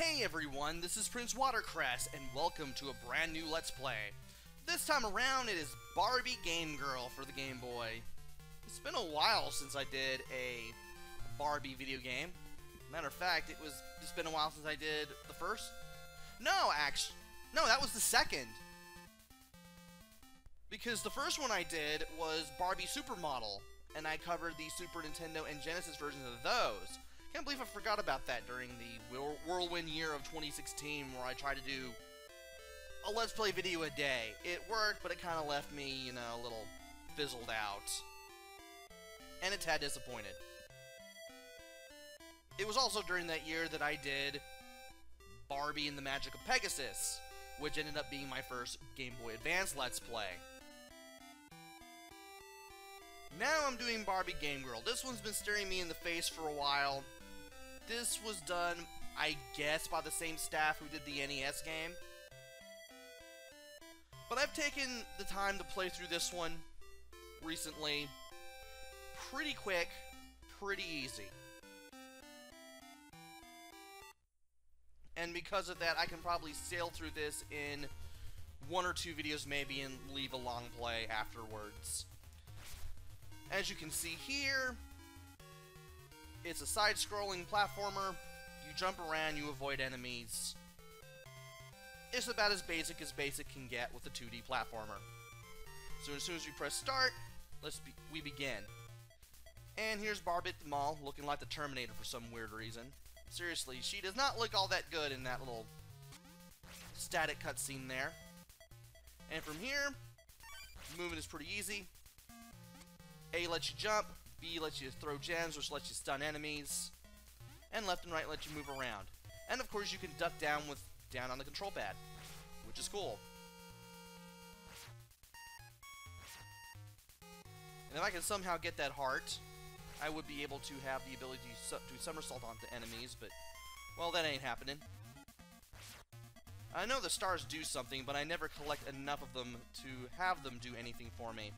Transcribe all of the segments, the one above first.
Hey everyone, this is PrinceWatercress, and welcome to a brand new Let's Play. This time around, it is Barbie Game Girl for the Game Boy. It's been a while since I did a Barbie video game. Matter of fact, it's been a while since I did the first. No, that was the second. Because the first one I did was Barbie Supermodel, and I covered the Super Nintendo and Genesis versions of those. Can't believe I forgot about that during the whirlwind year of 2016, where I tried to do a Let's Play video a day. It worked, but it kind of left me, you know, a little fizzled out. And a tad disappointed. It was also during that year that I did Barbie and the Magic of Pegasus, which ended up being my first Game Boy Advance Let's Play. Now I'm doing Barbie Game Girl. This one's been staring me in the face for a while. This was done, I guess, by the same staff who did the NES game. But I've taken the time to play through this one recently. Pretty quick, pretty easy. And because of that, I can probably sail through this in one or two videos maybe and leave a long play afterwards. As you can see here, it's a side-scrolling platformer. You jump around, you avoid enemies. It's about as basic can get with a 2D platformer. So as soon as we press start, we begin. And here's Barbie at the mall, looking like the Terminator for some weird reason. Seriously, she does not look all that good in that little static cutscene there. And from here, moving is pretty easy. A lets you jump, B lets you throw gems, which lets you stun enemies, and left and right let you move around. And of course you can duck down on the control pad, which is cool. And if I can somehow get that heart, I would be able to have the ability to do somersault onto enemies, but, well, that ain't happening. I know the stars do something, but I never collect enough of them to have them do anything for me.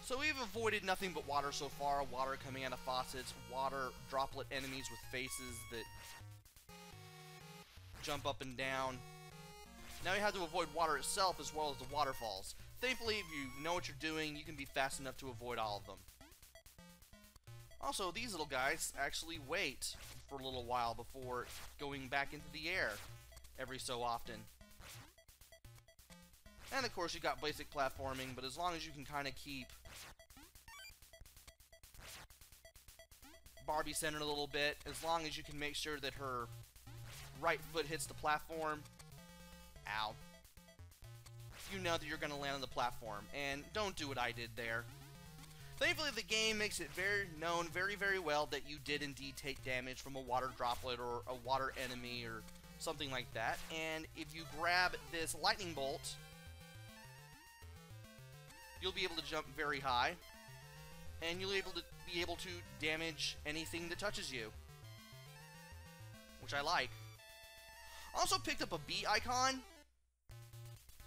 So we've avoided nothing but water so far, water coming out of faucets, water droplet enemies with faces that jump up and down. Now you have to avoid water itself as well as the waterfalls. Thankfully, if you know what you're doing, you can be fast enough to avoid all of them. Also, these little guys actually wait for a little while before going back into the air every so often. And of course you got basic platforming, but as long as you can kind of keep Barbie centered a little bit, as long as you can make sure that her right foot hits the platform, ow, you know that you're going to land on the platform, and don't do what I did there. Thankfully the game makes it very well that you did indeed take damage from a water droplet or a water enemy or something like that, and if you grab this lightning bolt, you'll be able to jump very high, and you'll be able to damage anything that touches you, which I like. Also picked up a B icon,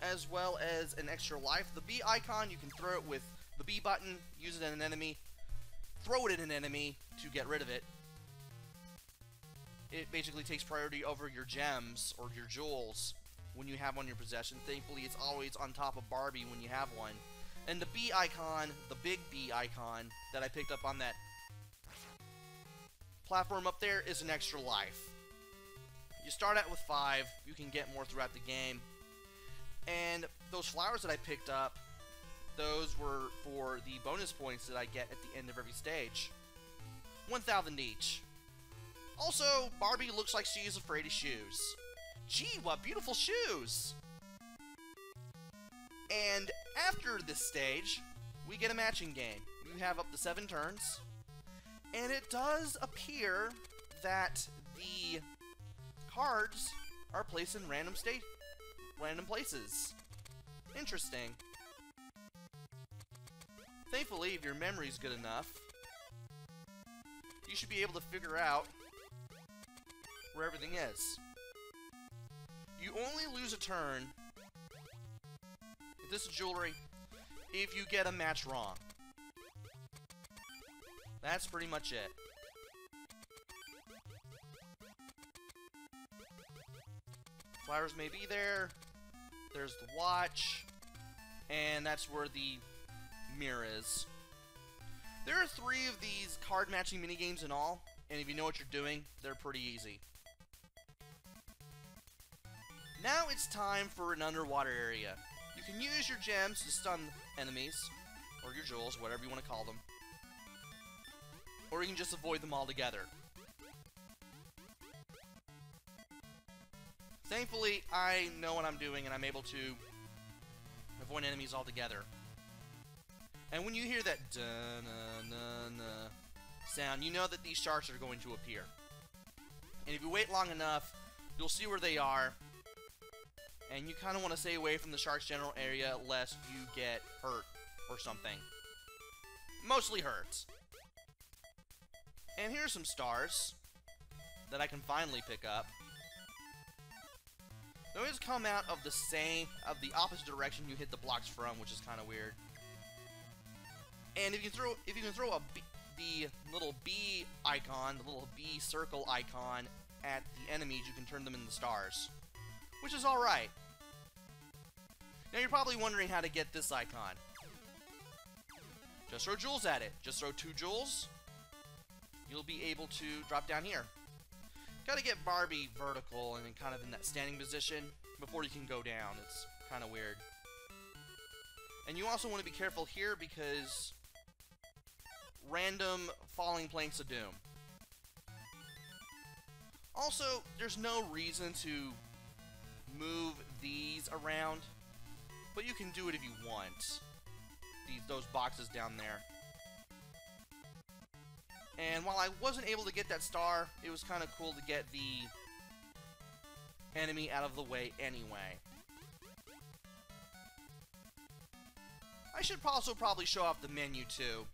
as well as an extra life. The B icon, you can throw it with the B button, use it at an enemy, throw it at an enemy to get rid of it. It basically takes priority over your gems or your jewels when you have one in your possession. Thankfully, it's always on top of Barbie when you have one. And the B icon, the big B icon that I picked up on that platform up there is an extra life. You start out with 5, you can get more throughout the game. And those flowers that I picked up, those were for the bonus points that I get at the end of every stage. 1,000 each. Also, Barbie looks like she is afraid of shoes. Gee, what beautiful shoes! And after this stage, we get a matching game. You have up to 7 turns, and it does appear that the cards are placed in random places. Interesting. Thankfully, if your memory's good enough, you should be able to figure out where everything is. You only lose a turn if this is jewelry if you get a match wrong. That's pretty much it. Flowers may be there. There's the watch. And that's where the mirror is. There are 3 of these card matching minigames in all, and if you know what you're doing, they're pretty easy. Now it's time for an underwater area. You can use your gems to stun enemies, or your jewels, whatever you want to call them. Or you can just avoid them altogether. Thankfully, I know what I'm doing, and I'm able to avoid enemies altogether. And when you hear that da-na-na-na sound, you know that these sharks are going to appear. And if you wait long enough, you'll see where they are. And you kind of want to stay away from the sharks' general area lest you get hurt or something. Mostly hurt. And here's some stars that I can finally pick up. They always come out of the opposite direction you hit the blocks from, which is kind of weird. And if you can throw the little B icon, the little B circle icon at the enemies, you can turn them into stars, which is all right. Now you're probably wondering how to get this icon. Just throw jewels at it. Just throw 2 jewels. You'll be able to drop down here. Gotta get Barbie vertical and kind of in that standing position before you can go down. It's kind of weird. And you also want to be careful here because random falling planks of doom. Also, there's no reason to move these around, but you can do it if you want. Those boxes down there. And while I wasn't able to get that star, it was kind of cool to get the enemy out of the way anyway. I should also probably show off the menu too.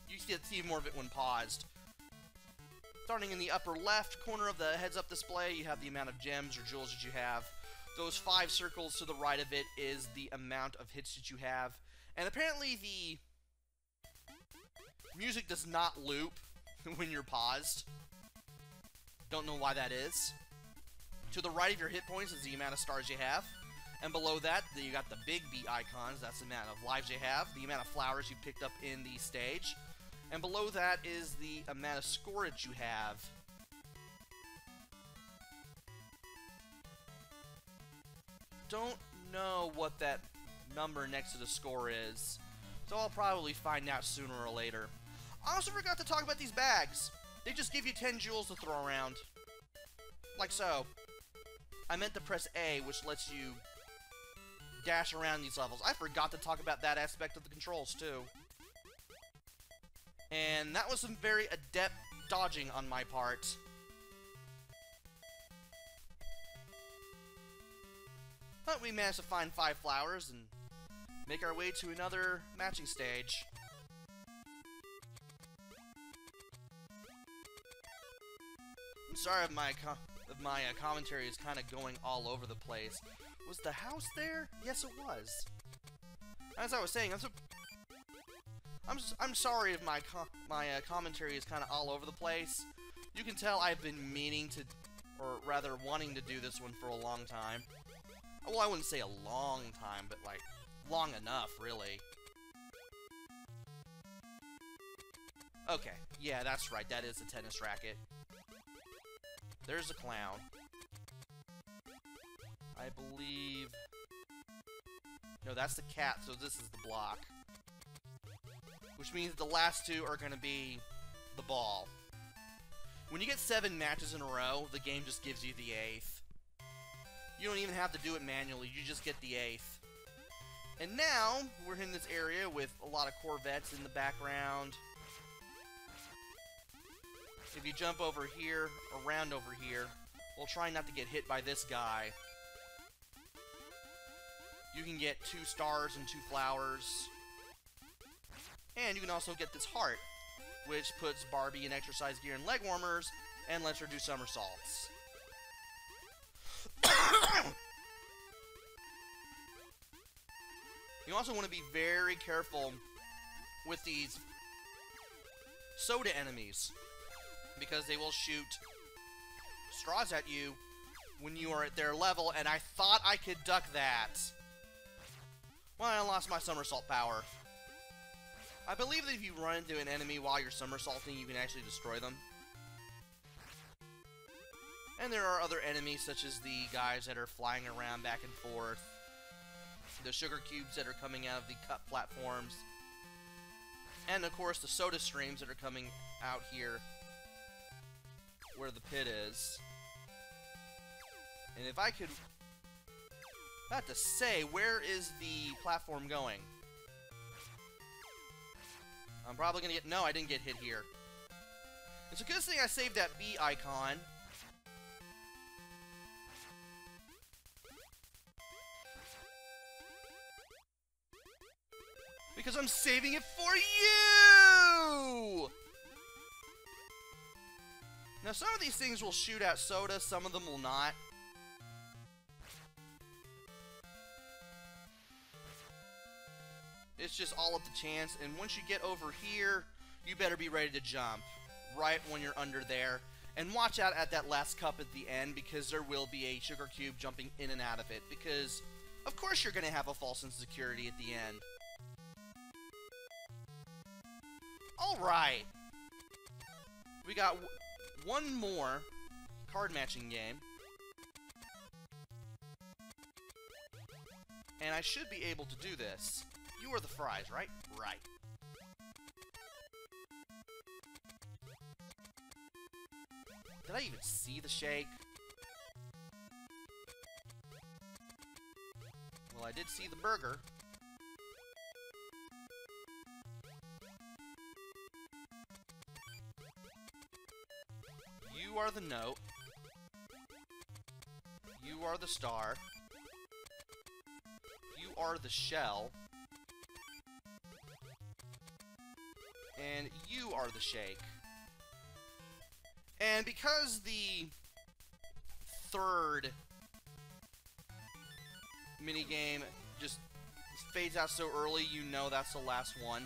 You can see more of it when paused. Starting in the upper left corner of the heads-up display, you have the amount of gems or jewels that you have. Those 5 circles to the right of it is the amount of hits that you have. And apparently the music does not loop when you're paused. Don't know why that is. To the right of your hit points is the amount of stars you have. And below that, you got the big B icons. That's the amount of lives you have. The amount of flowers you picked up in the stage. And below that is the amount of scorage you have. Don't know what that number next to the score is, so I'll probably find out sooner or later. I also forgot to talk about these bags. They just give you 10 jewels to throw around. Like so. I meant to press A, which lets you dash around these levels. I forgot to talk about that aspect of the controls, too. And that was some very adept dodging on my part. But we managed to find 5 flowers and make our way to another matching stage. I'm sorry if my commentary is kind of going all over the place. Was the house there? Yes, it was. As I was saying, I'm sorry if my commentary is kind of all over the place. You can tell I've been meaning to, or rather wanting to do this one for a long time. Well, I wouldn't say a long time, but like long enough, really. Okay, yeah, that's right. That is a tennis racket. There's a clown. I believe... No, that's the cat, so this is the block. Which means the last 2 are going to be the ball. When you get 7 matches in a row, the game just gives you the 8th. You don't even have to do it manually, you just get the 8th. And now, we're in this area with a lot of Corvettes in the background. If you jump over here, around over here, we'll try not to get hit by this guy. You can get 2 stars and 2 flowers. And you can also get this heart, which puts Barbie in exercise gear and leg warmers, and lets her do somersaults. You also want to be very careful with these soda enemies, because they will shoot straws at you when you are at their level, and I thought I could duck that. Well, I lost my somersault power. I believe that if you run into an enemy while you're somersaulting, you can actually destroy them. And there are other enemies, such as the guys that are flying around back and forth, the sugar cubes that are coming out of the cut platforms, and of course the soda streams that are coming out here where the pit is. And if I could... I have to say, where is the platform going? I'm probably gonna get... No, I didn't get hit here. It's a good thing I saved that B icon. Because I'm saving it for you! Now, some of these things will shoot out soda, some of them will not. It's just all up to chance, and once you get over here, you better be ready to jump right when you're under there. And watch out at that last cup at the end, because there will be a sugar cube jumping in and out of it, because of course you're going to have a false sense of security at the end. Alright, we got one more card matching game, and I should be able to do this. You are the fries, right? Right. Did I even see the shake? Well, I did see the burger. You are the note. You are the star. You are the shell. And you are the shake. And because the third minigame just fades out so early, you know that's the last one.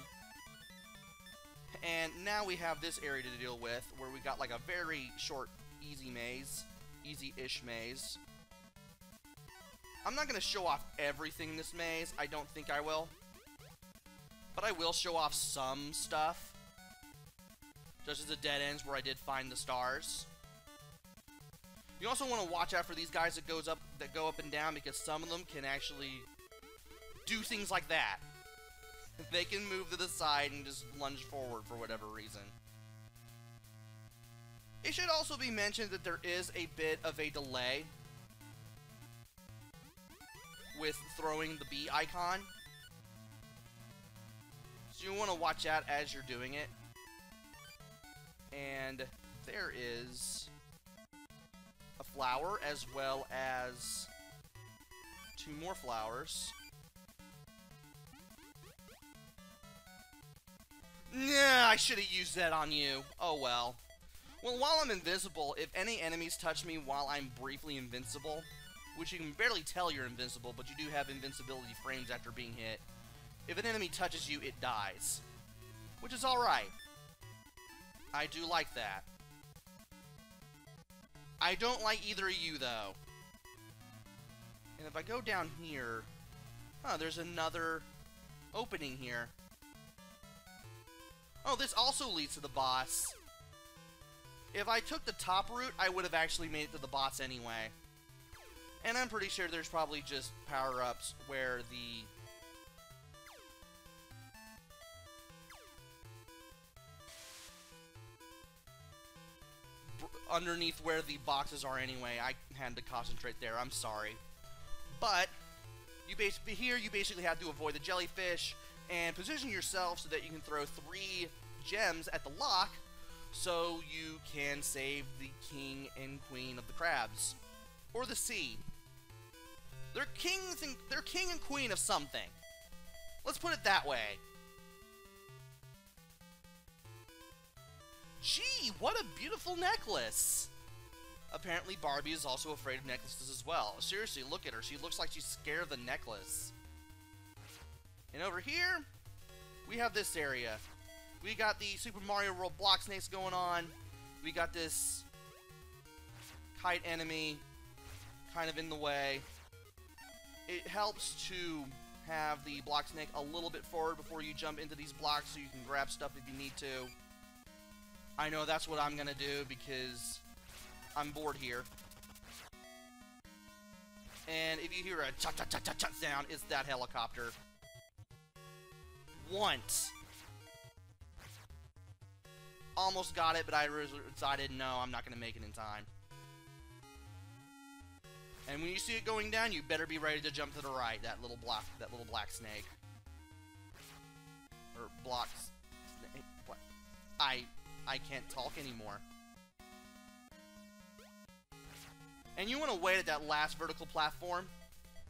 And now we have this area to deal with, where we got like a very short, easy maze. Easy-ish maze. I'm not going to show off everything in this maze. I don't think I will. But I will show off some stuff. Just as the dead ends where I did find the stars. You also want to watch out for these guys that go up and down, because some of them can actually do things like that. They can move to the side and just lunge forward for whatever reason. It should also be mentioned that there is a bit of a delay with throwing the B icon. So you want to watch out as you're doing it. And there is a flower as well as 2 more flowers. Nah, I should have used that on you. Oh well. Well, while I'm invisible, if any enemies touch me while I'm briefly invincible, which you can barely tell you're invincible, but you do have invincibility frames after being hit, if an enemy touches you, it dies. Which is alright. I do like that. I don't like either of you, though. And if I go down here... Oh, there's another opening here. Oh, this also leads to the boss. If I took the top route, I would have actually made it to the boss anyway. And I'm pretty sure there's probably just power-ups where the... underneath where the boxes are anyway. I had to concentrate there. I'm sorry. But you basically have to avoid the jellyfish and position yourself so that you can throw 3 gems at the lock so you can save the king and queen of the crabs. Or the sea. They're king and queen of something. Let's put it that way. Gee, what a beautiful necklace! Apparently Barbie is also afraid of necklaces as well. Seriously, look at her. She looks like she's scared of the necklace. And over here, we have this area. We got the Super Mario World block snakes going on. We got this kite enemy. kind of in the way. It helps to have the block snake a little bit forward before you jump into these blocks so you can grab stuff if you need to. I know that's what I'm gonna do because I'm bored here. And if you hear a cha-cha-cha-cha-cha sound, it's that helicopter. Once. Almost got it, but I decided, no, I'm not gonna make it in time. And when you see it going down, you better be ready to jump to the right. That little black snake. Or block snake. What? I can't talk anymore. And you want to wait at that last vertical platform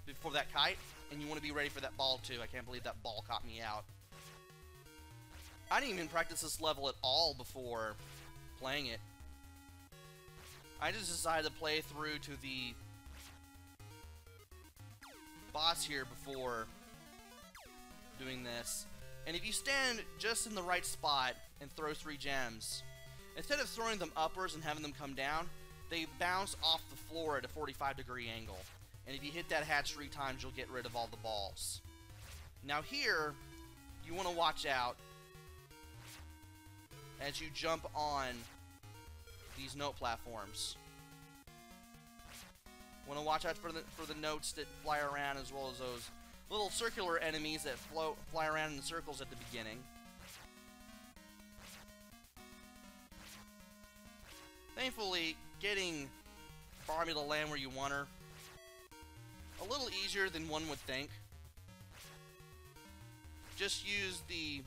before that kite, and you want to be ready for that ball too. I can't believe that ball caught me out. I didn't even practice this level at all before playing it. I just decided to play through to the boss here before doing this. And if you stand just in the right spot and throw 3 gems, instead of throwing them upwards and having them come down, they bounce off the floor at a 45-degree angle. And if you hit that hatch 3 times, you'll get rid of all the balls. Now here, you want to watch out as you jump on these note platforms. Want to watch out for the notes that fly around, as well as those little circular enemies that fly around in circles at the beginning. Thankfully, getting Barbie to land where you want her a little easier than one would think. Just use the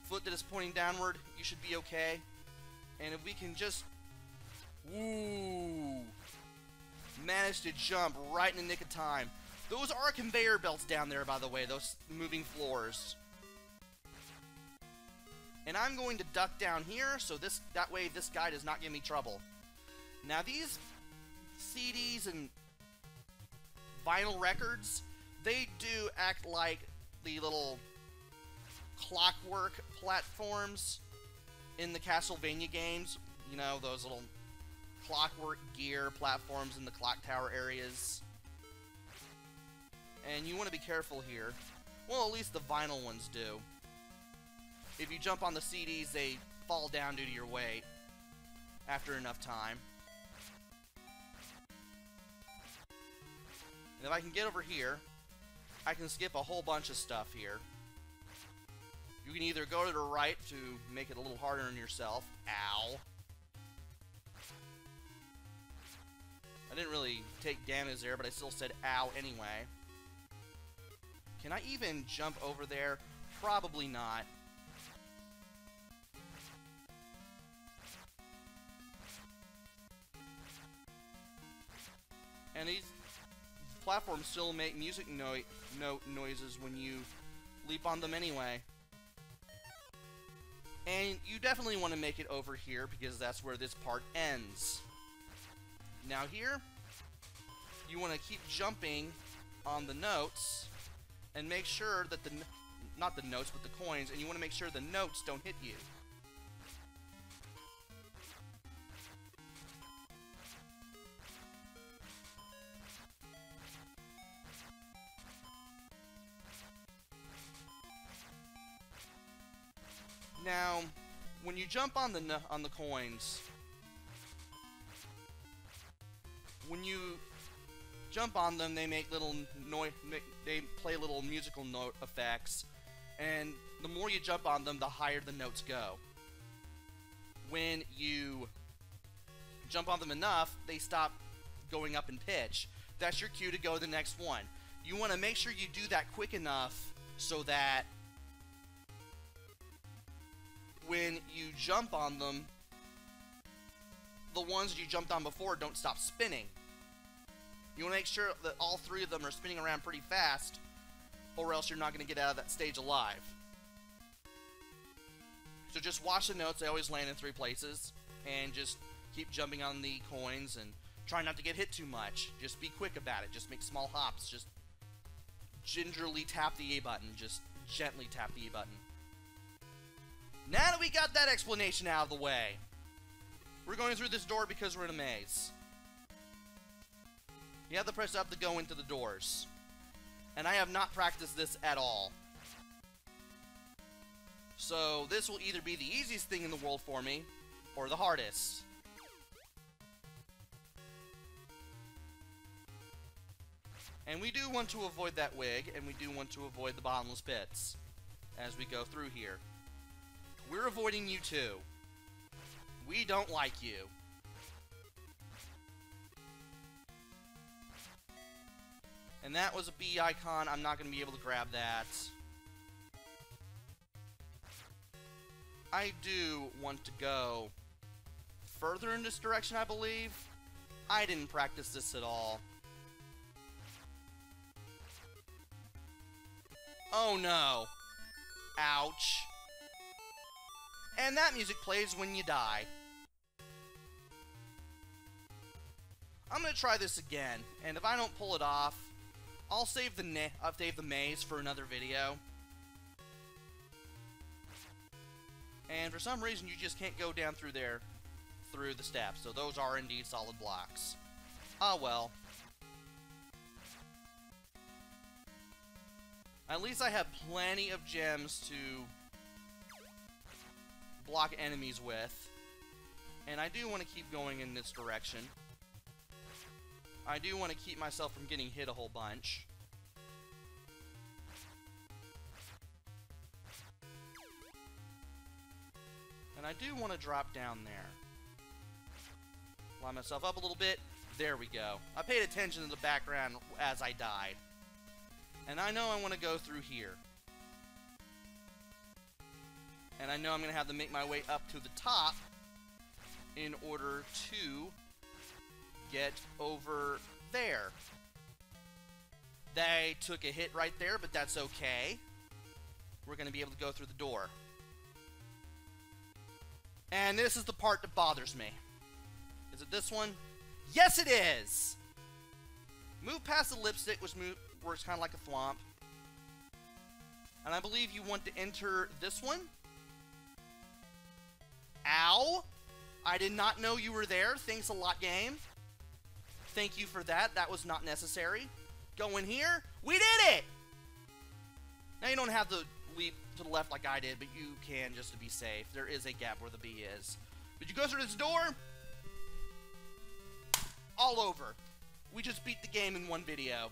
foot that is pointing downward. You should be okay. And if we can just manage to jump right in the nick of time. Those are conveyor belts down there, by the way, those moving floors. And I'm going to duck down here, so that way this guy does not give me trouble. Now these CDs and vinyl records, they do act like the little clockwork platforms in the Castlevania games. You know, those little clockwork gear platforms in the clock tower areas. And you want to be careful here. Well, at least the vinyl ones do. If you jump on the CDs, they fall down due to your weight after enough time. And if I can get over here, I can skip a whole bunch of stuff here. You can either go to the right to make it a little harder on yourself. Ow. I didn't really take damage there, but I still said ow anyway. Can I even jump over there? Probably not. And these platforms still make music note noises when you leap on them anyway. And you definitely want to make it over here because that's where this part ends. Now here, you want to keep jumping on the notes and make sure that not the notes, but the coins, and you want to make sure the notes don't hit you. Now, when you jump on the coins, when you jump on them, they make little they play little musical note effects, and the more you jump on them, the higher the notes go. When you jump on them enough, they stop going up in pitch. That's your cue to go to the next one. You want to make sure you do that quick enough so that when you jump on them, the ones you jumped on before don't stop spinning. You want to make sure that all 3 of them are spinning around pretty fast, or else you're not going to get out of that stage alive. So just watch the notes. They always land in 3 places, and just keep jumping on the coins and try not to get hit too much. Just be quick about it. Just make small hops. Just gingerly tap the A button. Just gently tap the A button. Now that we got that explanation out of the way, we're going through this door because we're in a maze. You have to press up to go into the doors. And I have not practiced this at all. So this will either be the easiest thing in the world for me, or the hardest. And we do want to avoid that wig, and we do want to avoid the bottomless pits as we go through here. We're avoiding you too. We don't like you. And that was a B icon. I'm not going to be able to grab that. I do want to go further in this direction, I believe. I didn't practice this at all. Oh no. Ouch. And that music plays when you die. I'm gonna try this again, and if I don't pull it off, I'll save the maze for another video. And for some reason, you just can't go down through there, through the steps. So those are indeed solid blocks. Ah well. At least I have plenty of gems to block enemies with. And I do want to keep going in this direction. I do want to keep myself from getting hit a whole bunch. And I do want to drop down there. Line myself up a little bit. There we go. I paid attention to the background as I died. And I know I want to go through here. And I know I'm going to have to make my way up to the top in order to get over there. They took a hit right there, but that's okay. We're going to be able to go through the door. And this is the part that bothers me. Is it this one? Yes, it is! Move past the lipstick, which works kind of like a thwomp. And I believe you want to enter this one? Ow! I did not know you were there. Thanks a lot, game. Thank you for that. That was not necessary. Go in here. We did it! Now you don't have to leap to the left like I did, but you can just to be safe. There is a gap where the B is. Did you go through this door? All over. We just beat the game in one video.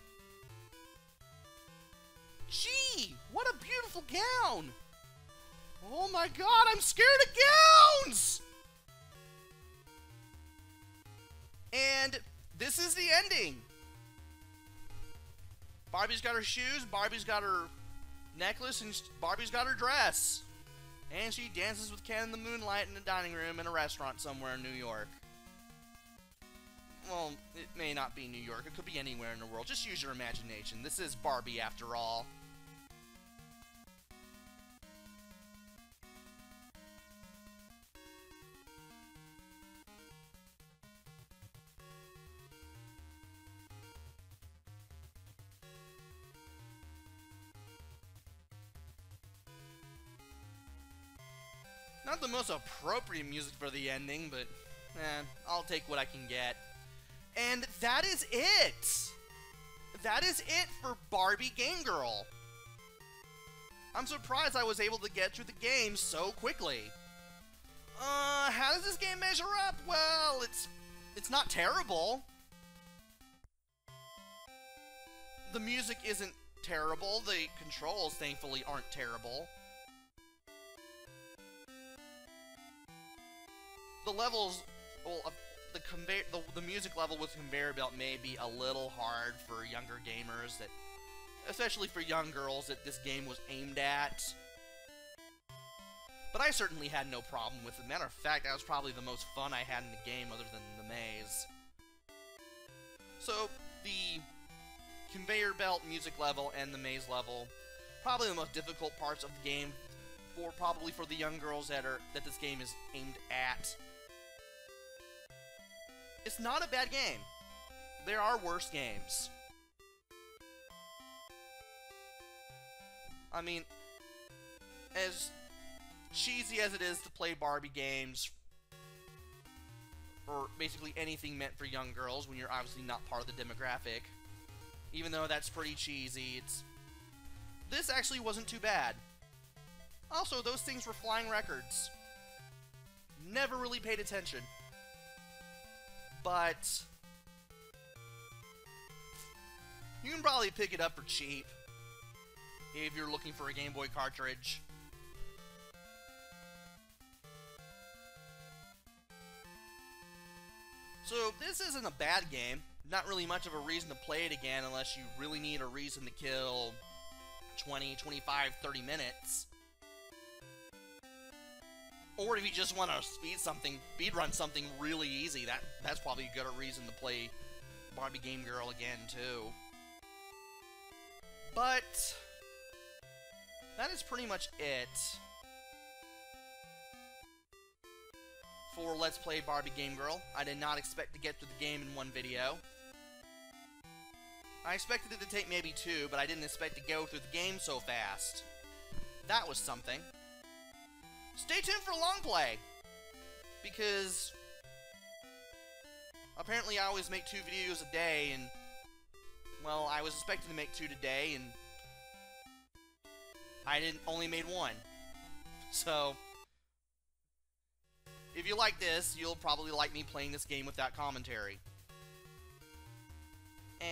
Gee, what a beautiful gown! Oh my god, I'm scared of gowns! And this is the ending. Barbie's got her shoes, Barbie's got her necklace, and Barbie's got her dress. And she dances with Ken in the moonlight in a dining room in a restaurant somewhere in New York. Well, it may not be New York. It could be anywhere in the world. Just use your imagination. This is Barbie after all. Not the most appropriate music for the ending, but I'll take what I can get. And that is it! That is it for Barbie Game Girl. I'm surprised I was able to get through the game so quickly. How does this game measure up? Well, it's not terrible. The music isn't terrible. The controls, thankfully, aren't terrible. The levels, well, the music level with conveyor belt may be a little hard for younger gamers, that, especially for young girls, that this game was aimed at. But I certainly had no problem with it. Matter of fact, that was probably the most fun I had in the game, other than the maze. So the conveyor belt music level and the maze level, probably the most difficult parts of the game, probably for the young girls that this game is aimed at. It's not a bad game. There are worse games. I mean, as cheesy as it is to play Barbie games or basically anything meant for young girls when you're obviously not part of the demographic. Even though that's pretty cheesy, this actually wasn't too bad. Also, those things were flying records. Never really paid attention. But you can probably pick it up for cheap if you're looking for a Game Boy cartridge. So this isn't a bad game. Not really much of a reason to play it again unless you really need a reason to kill 20, 25, 30 minutes. Or if you just want to speed run something really easy, that's probably a good reason to play Barbie Game Girl again too. But that is pretty much it for Let's Play Barbie Game Girl. I did not expect to get through the game in one video. I expected it to take maybe 2, but I didn't expect to go through the game so fast. That was something. Stay tuned for long play, because apparently I always make 2 videos a day, and well, I was expecting to make 2 today, and I only made 1. So if you like this, you'll probably like me playing this game without commentary.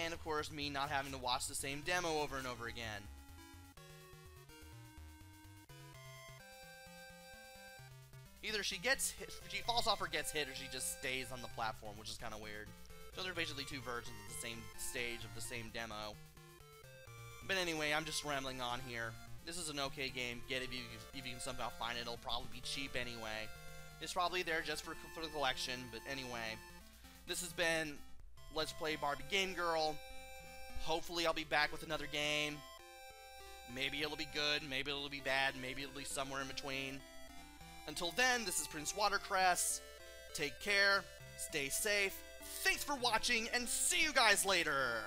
And of course, me not having to watch the same demo over and over again. Either she falls off or gets hit, or she just stays on the platform, which is kind of weird. So they're basically 2 versions of the same stage of the same demo. But anyway, I'm just rambling on here. This is an okay game. Get it if you can somehow find it. It'll probably be cheap anyway. It's probably there just for the collection, but anyway. This has been Let's Play Barbie Game Girl. Hopefully I'll be back with another game. Maybe it'll be good, maybe it'll be bad, maybe it'll be somewhere in between. Until then, this is PrinceWatercress. Take care, stay safe, thanks for watching, and see you guys later!